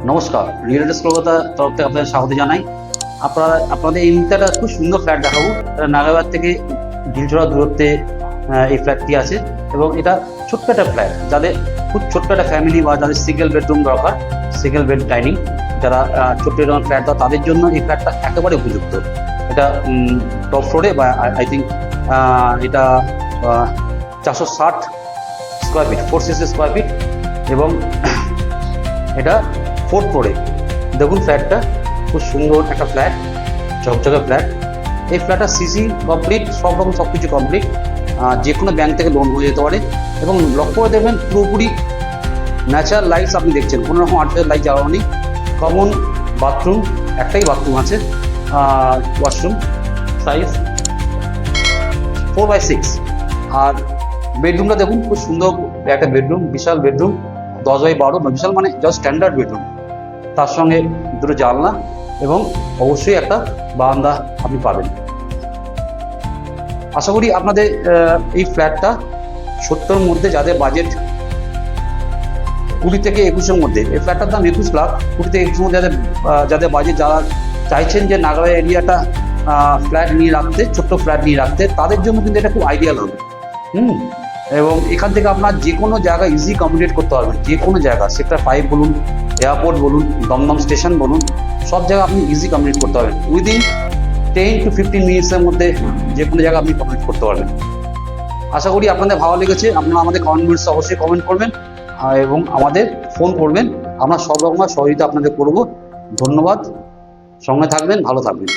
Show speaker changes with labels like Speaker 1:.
Speaker 1: নমস্কার, real estate কলকাতার তরফ থেকে আপনাদের স্বাগত জানাই। আপনাদের এই মুহূর্তে একটা খুব সুন্দর ফ্ল্যাট দেখাবো। এটা নাগাবাদ থেকে ঢিলছড়া দূরত্বে এই ফ্ল্যাটটি আছে এবং এটা ছোট্ট একটা ফ্ল্যাট। যাদের খুব ছোট্ট একটা ফ্যামিলি বা যাদের সিঙ্গেল বেডরুম দরকার, সিঙ্গেল বেড ডাইনিং, যারা ছোট্ট এরকম ফ্ল্যাট দাও তাদের জন্য এই ফ্ল্যাটটা একেবারে উপযুক্ত। এটা টপ ফ্লোরে বা আই থিঙ্ক এটা 460 স্কোয়ার ফিট, 460 স্কোয়ার ফিট এবং এটা 4th ফ্লোরে। দেখুন ফ্ল্যাটটা খুব সুন্দর একটা ফ্ল্যাট, ঝকঝকে ফ্ল্যাট। এই ফ্ল্যাটটা সিসি কমপ্লিট, সব রকম সব কিছু কমপ্লিট, যে কোনো ব্যাংক থেকে লোন হয়ে যেতে পারে। এবং লক্ষ্য করে দেখবেন পুরোপুরি ন্যাচারাল লাইটস আপনি দেখছেন, কোনো রকম আর্টিফিশিয়াল লাইট জ্বালানো নেই। কমন বাথরুম, একটাই বাথরুম আছে, ওয়াশরুম সাইজ 4/6। আর বেডরুমটা দেখুন খুব সুন্দর একটা বেডরুম, বিশাল বেডরুম, 10/12, বিশাল মানে জাস্ট স্ট্যান্ডার্ড বেডরুম। তার সঙ্গে দুটো জানলা এবং অবশ্যই একটা বারান্দা আপনি পাবেন। আশা করি আপনাদের এই ফ্ল্যাটটা 70-র মধ্যে, যাদের বাজেট 20 থেকে 21-এর মধ্যে, এই ফ্ল্যাটটার দাম 21 লাখ। 20 থেকে 21-এর মধ্যে যাদের বাজেট, যারা চাইছেন যে নাগরা এরিয়াটা ফ্ল্যাট নিয়ে রাখতে, ছোট্ট ফ্ল্যাট নিয়ে রাখতে, তাদের জন্য কিন্তু এটা খুব আইডিয়াল হবে। এবং এখান থেকে আপনার যে কোনো জায়গায় ইজি কমিউনিকেট করতে পারবেন, যে কোনো জায়গা, সেক্টর 5 বলুন, এয়ারপোর্ট বলুন, দমদম স্টেশন বলুন, সব জায়গায় আপনি ইজি কমিউনিকেট করতে পারবেন। উইদিন 10 to 15 মিনিটসের মধ্যে যে কোনো জায়গায় আপনি কমিউনিকেট করতে পারবেন। আশা করি আপনাদের ভালো লেগেছে। আপনারা আমাদের কমেন্ট বক্সে অবশ্যই কমেন্ট করবেন এবং আমাদের ফোন করবেন। আমরা সব রকমের সহযোগিতা আপনাদের করব। ধন্যবাদ, সঙ্গে থাকবেন, ভালো থাকবেন।